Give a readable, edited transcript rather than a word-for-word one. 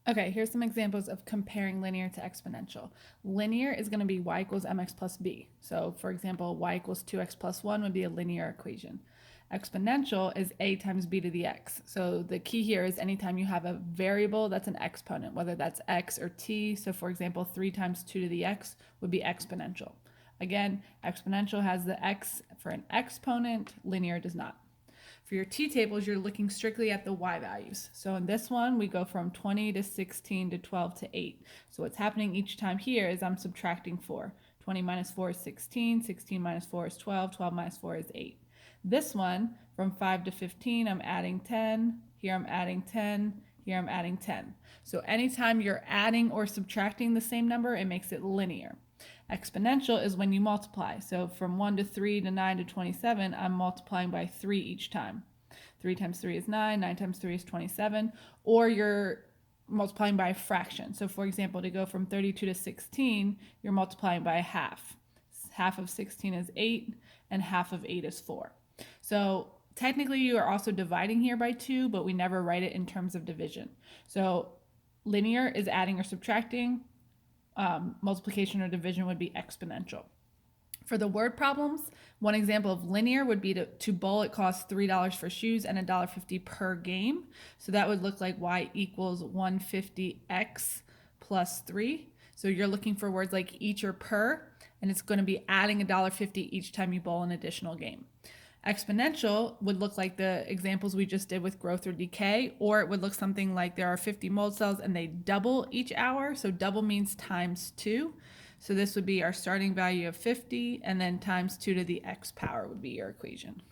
Okay, here's some examples of comparing linear to exponential. Linear is going to be y equals mx plus b. So for example, y equals 2x plus 1 would be a linear equation. Exponential is a times b to the x. So the key here is anytime you have a variable that's an exponent, whether that's x or t. So for example, 3 times 2 to the x would be exponential. Again, exponential has the x for an exponent, linear does not. For your t-tables, you're looking strictly at the y values. So in this one, we go from 20 to 16 to 12 to 8. So what's happening each time here is I'm subtracting 4. 20 minus 4 is 16, 16 minus 4 is 12, 12 minus 4 is 8. This one, from 5 to 15, I'm adding 10, here I'm adding 10, here I'm adding 10. So anytime you're adding or subtracting the same number, it makes it linear. Exponential is when you multiply. So from 1 to 3 to 9 to 27, I'm multiplying by 3 each time. 3 times 3 is 9, 9 times 3 is 27, or you're multiplying by a fraction. So for example, to go from 32 to 16, you're multiplying by a half. Half of 16 is 8, and half of 8 is 4. So technically you are also dividing here by 2, but we never write it in terms of division. So linear is adding or subtracting. Multiplication or division would be exponential. For the word problems, one example of linear would be to bowl, it costs $3 for shoes and $1.50 per game. So that would look like y equals 150x plus 3. So you're looking for words like each or per, and it's going to be adding $1.50 each time you bowl an additional game. Exponential would look like the examples we just did with growth or decay, or it would look something like there are 50 mold cells and they double each hour. So double means times 2. So this would be our starting value of 50, and then times 2 to the x power would be your equation.